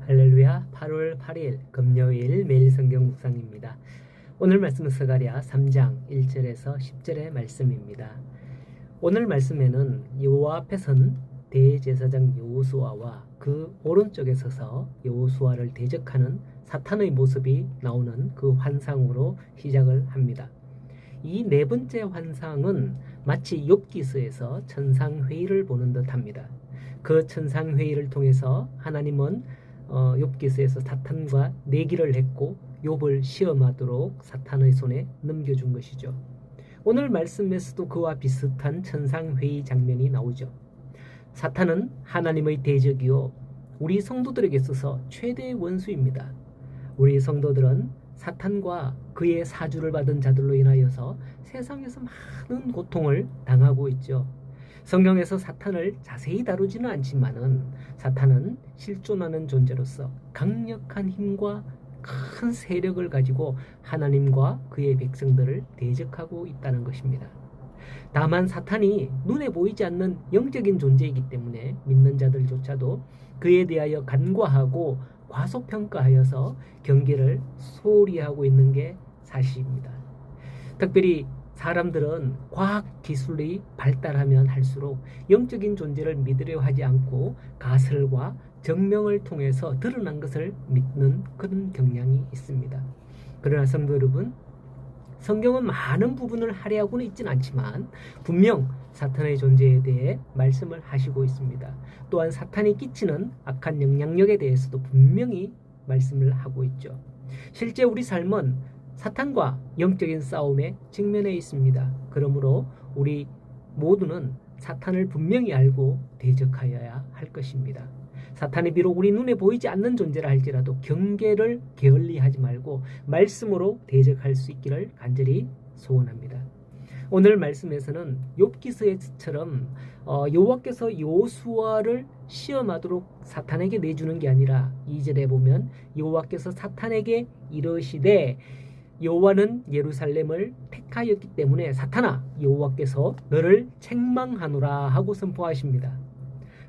할렐루야. 8월 8일 금요일 매일 성경 묵상입니다. 오늘 말씀은 스가랴 3장 1절에서 10절의 말씀입니다. 오늘 말씀에는 여호와 앞에 선 대제사장 여호수아와 그 오른쪽에 서서 여호수아를 대적하는 사탄의 모습이 나오는 그 환상으로 시작을 합니다. 이 네 번째 환상은 마치 욥기서에서 천상회의를 보는 듯합니다. 그 천상회의를 통해서 하나님은 욥기서에서 사탄과 내기를 했고 욥을 시험하도록 사탄의 손에 넘겨준 것이죠. 오늘 말씀에서도 그와 비슷한 천상회의 장면이 나오죠. 사탄은 하나님의 대적이요 우리 성도들에게 있어서 최대의 원수입니다. 우리 성도들은 사탄과 그의 사주를 받은 자들로 인하여서 세상에서 많은 고통을 당하고 있죠. 성경에서 사탄을 자세히 다루지는 않지만은 사탄은 실존하는 존재로서 강력한 힘과 큰 세력을 가지고 하나님과 그의 백성들을 대적하고 있다는 것입니다. 다만 사탄이 눈에 보이지 않는 영적인 존재이기 때문에 믿는 자들조차도 그에 대하여 간과하고 과소평가하여서 경계를 소홀히 하고 있는 게 사실입니다. 특별히 사람들은 과학기술이 발달하면 할수록 영적인 존재를 믿으려 하지 않고 가설과 증명을 통해서 드러난 것을 믿는 그런 경향이 있습니다. 그러나 성도 여러분, 성경은 많은 부분을 할애하고는 있지는 않지만 분명 사탄의 존재에 대해 말씀을 하시고 있습니다. 또한 사탄이 끼치는 악한 영향력에 대해서도 분명히 말씀을 하고 있죠. 실제 우리 삶은 사탄과 영적인 싸움에 직면해 있습니다. 그러므로 우리 모두는 사탄을 분명히 알고 대적하여야 할 것입니다. 사탄이 비록 우리 눈에 보이지 않는 존재라 할지라도 경계를 게을리하지 말고 말씀으로 대적할 수 있기를 간절히 소원합니다. 오늘 말씀에서는 욥기서처럼 여호와께서 여호수아를 시험하도록 사탄에게 내주는 게 아니라 2절에 보면 여호와께서 사탄에게 이르시되 여호와는 예루살렘을 택하였기 때문에 사탄아 여호와께서 너를 책망하노라 하고 선포하십니다.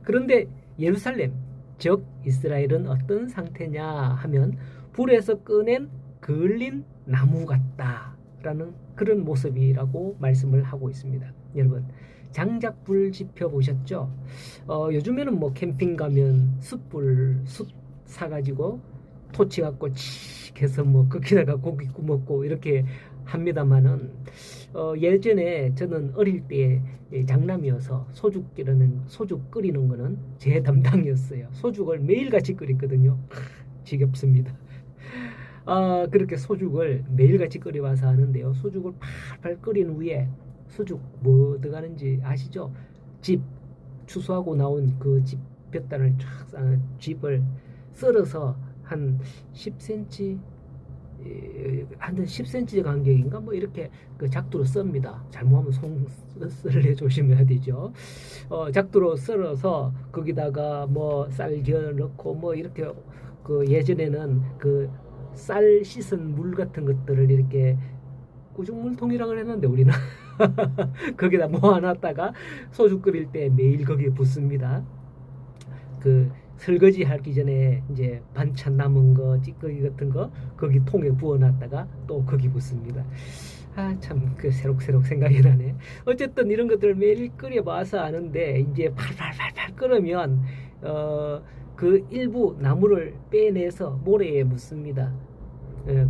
그런데 예루살렘 즉 이스라엘은 어떤 상태냐 하면 불에서 꺼낸 그을린 나무 같다라는 그런 모습이라고 말씀을 하고 있습니다. 여러분 장작불 지펴보셨죠? 요즘에는 뭐 캠핑 가면 숯불 사가지고 토치 갖고 칙 해서 뭐 거기다가 고기 구먹고 이렇게 합니다만은 예전에 저는 어릴 때 장남이어서 소죽 끓이는 거는 제 담당이었어요. 소죽을 매일같이 끓였거든요. 지겹습니다. 그렇게 소죽을 매일같이 끓여와서 하는데요. 소죽을 팔팔 끓인 후에 소죽 뭐 들어가는지 아시죠? 집 추수하고 나온 그 집 볕단을 집을 썰어서 한 10cm 한 10cm 간격인가 뭐 이렇게 그 작두로 썹니다. 잘못하면 손썰레 조심해야 되죠. 작두로 썰어서 거기다가 뭐 쌀 기어 넣고 뭐 이렇게 그 예전에는 그 쌀 씻은 물 같은 것들을 이렇게 우중물통이라고 했는데 우리는 거기다 모아놨다가 소주 끓일 때 매일 거기에 붓습니다. 그 설거지 하기 전에 이제 반찬 남은 거 찌꺼기 같은 거 거기 통에 부어놨다가 또 거기 붓습니다. 참 그 새록새록 생각이 나네. 어쨌든 이런 것들을 매일 끓여봐서 아는데 이제 팔팔팔팔 끓으면 그 일부 나무를 빼내서 모래에 묻습니다.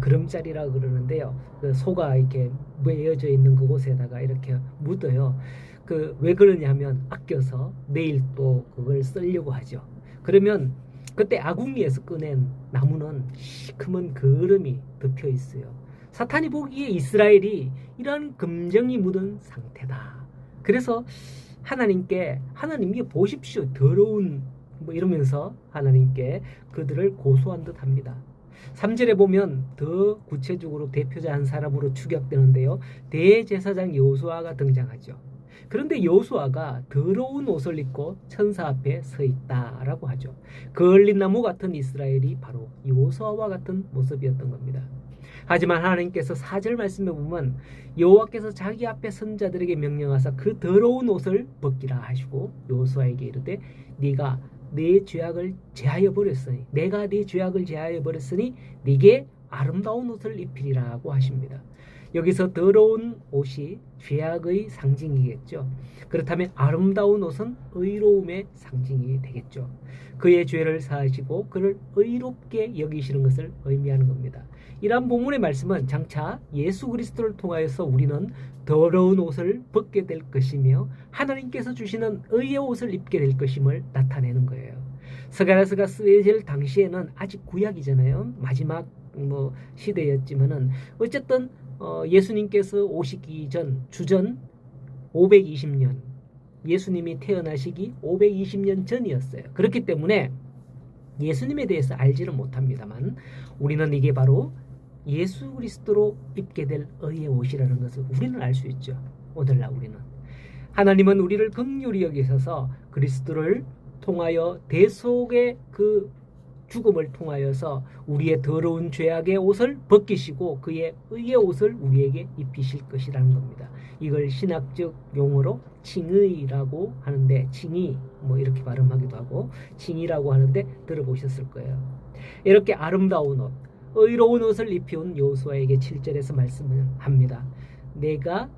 그름자리라 그러는데요. 그 소가 이렇게 메어져 있는 그곳에다가 이렇게 묻어요. 그 왜 그러냐면 아껴서 내일 또 그걸 쓰려고 하죠. 그러면 그때 아궁이에서 꺼낸 나무는 시커먼 그름이 덮여 있어요. 사탄이 보기에 이스라엘이 이런 금정이 묻은 상태다. 그래서 하나님께 보십시오. 더러운 뭐 이러면서 하나님께 그들을 고소한 듯 합니다. 3절에 보면 더 구체적으로 대표자 한 사람으로 추격되는데요. 대제사장 여호수아가 등장하죠. 그런데 여호수아가 더러운 옷을 입고 천사 앞에 서 있다라고 하죠. 그을린 나무 같은 이스라엘이 바로 여호수아와 같은 모습이었던 겁니다. 하지만 하나님께서 4절 말씀에 보면 여호와께서 자기 앞에 선 자들에게 명령하사 그 더러운 옷을 벗기라 하시고 여호수아에게 이르되 네가 네 죄악을 제하여 버렸으니 내가 네 죄악을 제하여 버렸으니 네게 아름다운 옷을 입히리라고 하십니다. 여기서 더러운 옷이 죄악의 상징이겠죠. 그렇다면 아름다운 옷은 의로움의 상징이 되겠죠. 그의 죄를 사하시고 그를 의롭게 여기시는 것을 의미하는 겁니다. 이러한 본문의 말씀은 장차 예수 그리스도를 통하여서 우리는 더러운 옷을 벗게 될 것이며 하나님께서 주시는 의의 옷을 입게 될 것임을 나타내는 거예요. 스가랴서가 쓰여질 당시에는 아직 구약이잖아요. 마지막 시대였지만은 어쨌든 예수님께서 오시기 전 주전 520년, 예수님이 태어나시기 520년 전이었어요. 그렇기 때문에 예수님에 대해서 알지는 못합니다만 우리는 이게 바로 예수 그리스도로 입게 될 의의 옷이라는 것을 우리는 알 수 있죠. 오늘날 우리는 하나님은 우리를 긍휼히 여기셔서 그리스도를 통하여 대속의 그 죽음을 통하여서 우리의 더러운 죄악의 옷을 벗기시고 그의 의의 옷을 우리에게 입히실 것이라는 겁니다. 이걸 신학적 용어로 칭의라고 하는데, 칭의 이렇게 발음하기도 하고 칭의라고 하는데 들어보셨을 거예요. 이렇게 아름다운 옷, 의로운 옷을 입혀온 여호수아에게 7절에서 말씀을 합니다. 네가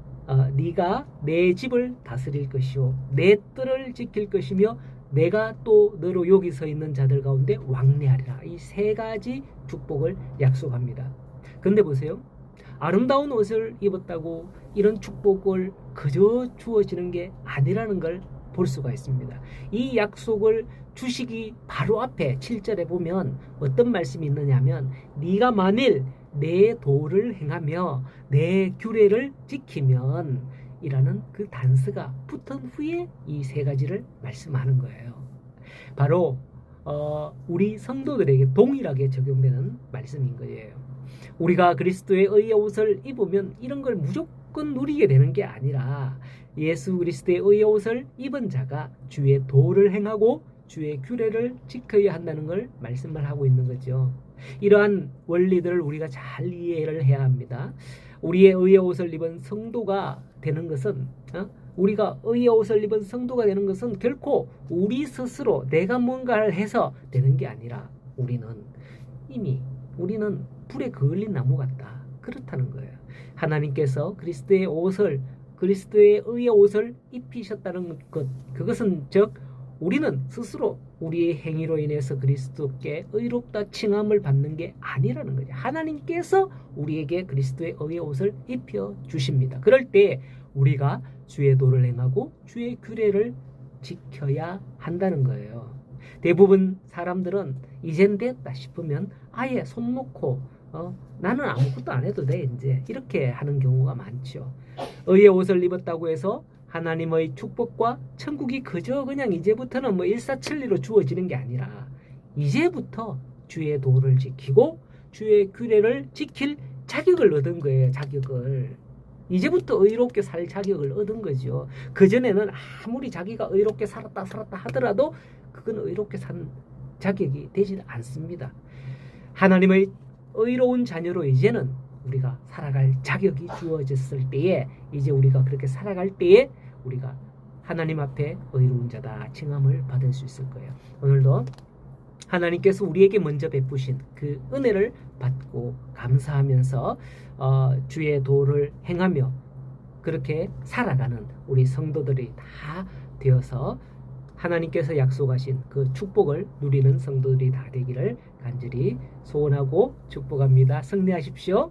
내 집을 다스릴 것이요 내 뜰을 지킬 것이며 내가 또 너로 여기 서 있는 자들 가운데 왕래하리라. 이 세 가지 축복을 약속합니다. 근데 보세요. 아름다운 옷을 입었다고 이런 축복을 그저 주어지는 게 아니라는 걸 볼 수가 있습니다. 이 약속을 주시기 바로 앞에 7절에 보면 어떤 말씀이 있느냐 하면 네가 만일 내 도를 행하며 내 규례를 지키면 이라는 그 단서가 붙은 후에 이 세 가지를 말씀하는 거예요. 바로 우리 성도들에게 동일하게 적용되는 말씀인 거예요. 우리가 그리스도의 의의 옷을 입으면 이런 걸 무조건 누리게 되는 게 아니라 예수 그리스도의 의의 옷을 입은 자가 주의 도를 행하고 주의 규례를 지켜야 한다는 걸 말씀을 하고 있는 거죠. 이러한 원리들을 우리가 잘 이해를 해야 합니다. 우리의 의의 옷을 입은 성도가 되는 것은 우리가 의의 옷을 입은 성도가 되는 것은 결코 우리 스스로 내가 뭔가를 해서 되는 게 아니라 우리는 불에 그을린 나무 같다. 그렇다는 거예요. 하나님께서 그리스도의 의의 옷을 입히셨다는 것, 그것은 즉 우리는 스스로 우리의 행위로 인해서 그리스도께 의롭다 칭함을 받는 게 아니라는 거죠. 하나님께서 우리에게 그리스도의 의의 옷을 입혀 주십니다. 그럴 때 우리가 주의 도를 행하고 주의 규례를 지켜야 한다는 거예요. 대부분 사람들은 이젠 됐다 싶으면 아예 손 놓고 나는 아무것도 안 해도 돼 이제 이렇게 하는 경우가 많죠. 의의 옷을 입었다고 해서 하나님의 축복과 천국이 그저 그냥 이제부터는 일사천리로 주어지는 게 아니라 이제부터 주의 도를 지키고 주의 규례를 지킬 자격을 얻은 거예요. 자격을. 이제부터 의롭게 살 자격을 얻은 거죠. 그전에는 아무리 자기가 의롭게 살았다 하더라도 그건 의롭게 산 자격이 되지 않습니다. 하나님의 의로운 자녀로 이제는 우리가 살아갈 자격이 주어졌을 때에 이제 우리가 그렇게 살아갈 때에 우리가 하나님 앞에 의로운 자다 칭함을 받을 수 있을 거예요. 오늘도 하나님께서 우리에게 먼저 베푸신 그 은혜를 받고 감사하면서 주의 도를 행하며 그렇게 살아가는 우리 성도들이 다 되어서 하나님께서 약속하신 그 축복을 누리는 성도들이 다 되기를 간절히 소원하고 축복합니다. 승리하십시오.